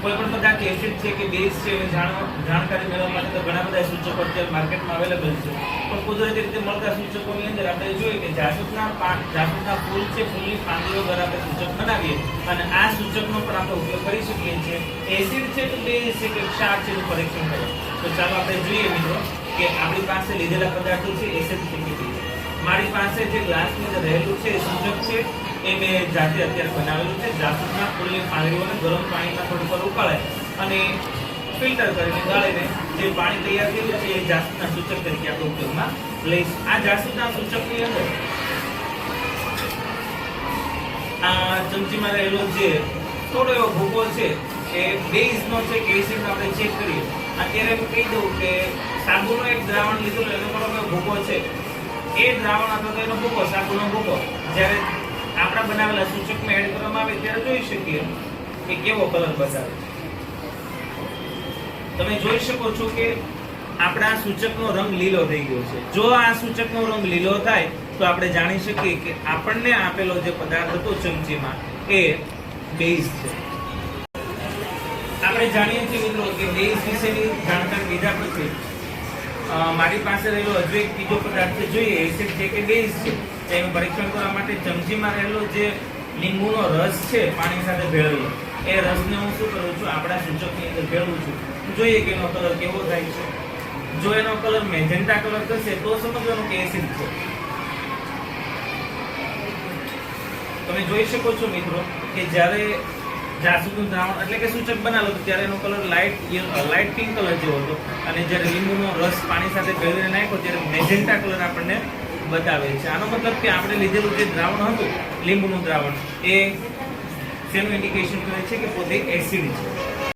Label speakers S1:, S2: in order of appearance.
S1: કોઈ પણ પદાર્થ એસિડ છે કે બેઝ છે એ જાણકારી મેળવવા માટે તો ઘણા બધા સૂચકો અત્યારે માર્કેટમાં અવેલેબલ છે, પણ કુદરતી રીતે મળતા સૂચકોની અંદર આપણે જોઈએ કે જાસૂદના ફૂલ છે, ફૂલની પાંદડીઓ દ્વારા આપણે સૂચક બનાવીએ અને આ સૂચકનો પણ આપણે ઉપયોગ કરી શકીએ છીએ. એસિડ છે કે બેઝ છે કે ક્ષાર છે એનું પરીક્ષણ કરીએ. તો ચાલો આપણે જોઈએ મિત્રો કે આપણી પાસે લીધેલા પદાર્થો છે એસિડ છે કે બેઝ. મારી પાસે જે ગ્લાસની અંદર રહેલું છે સૂચક છે એ મેં જાતે અત્યારે બનાવેલું છે. જાસૂદના ફૂલની પાંદડીઓને ગરમ પાણીમાં થોડી વાર ઉકાળે અને ફિલ્ટર કરીને ગાળીને જે પાણી તૈયાર થયું છે એ જાસૂદના સૂચક તરીકે આપણે ઉપયોગમાં લઈશું. આ જાસૂદના સૂચકની અંદર આ ચમચીમાં રહેલો જે થોડો એવો ભૂકો છે એ બેઝનો છે કે એસિડનો આપણે ચેક કરીએ. અત્યારે હું કહી દઉં કે સાબુનો એક દ્રાવણ લીધું એનો થોડો ભૂકો છે, એ દ્રાવણ અથવા તો એનો ભૂકો, સાબુનો ભૂકો જ્યારે આપણા બનાવેલા સૂચકમાં એડ કરવામાં આવે ત્યારે જોઈ શકીએ કે કેવો કલર બતાવે. તમે જોઈ શકો છો કે આપણા સૂચકનો રંગ લીલો થઈ ગયો છે. જો આ સૂચકનો રંગ લીલો થાય તો આપણે જાણી શકીએ કે આપણને આપેલો જે પદાર્થ હતો ચમચીમાં એ બેઝ છે. આપણે જાણીએ છીએ મિત્રો કે બેઝ વિશેની જાણકારી લીધા પછી મારી પાસે રહેલો હજુ એક બીજો પદાર્થ જોઈએ એસિડ છે કે બેઝ છે એનું પરીક્ષણ કરવા માટે ચમચીમાં રહેલો જે લીંબુનો રસ છે પાણી સાથે ભેળવેલો એ રસને હું શું કરું છું આપણા સૂચકની અંદર ભેળવું છું. જોઈએ કે એનો કલર કેવો થાય છે. જો એનો કલર મેજેન્ટા કલર થશે તો સમજવાનું કે એસિડ છે. તમે જોઈ શકો છો મિત્રો કે જ્યારે જાસૂદનું દ્રાવણ એટલે કે સૂચક બનાવેલું હતું ત્યારે એનો કલર લાઇટ પિંક કલર જેવો હતો અને જ્યારે લીંબુનો રસ પાણી સાથે ભેળવીને નાખ્યો ત્યારે મેજેન્ટા કલર આપણને બતાવે છે. આનો મતલબ કે આપણે લીધેલું જે દ્રાવણ હતું લીંબુનું દ્રાવણ એ શેનું ઇન્ડિકેશન કરે છે કે પોતે એસિડ છે.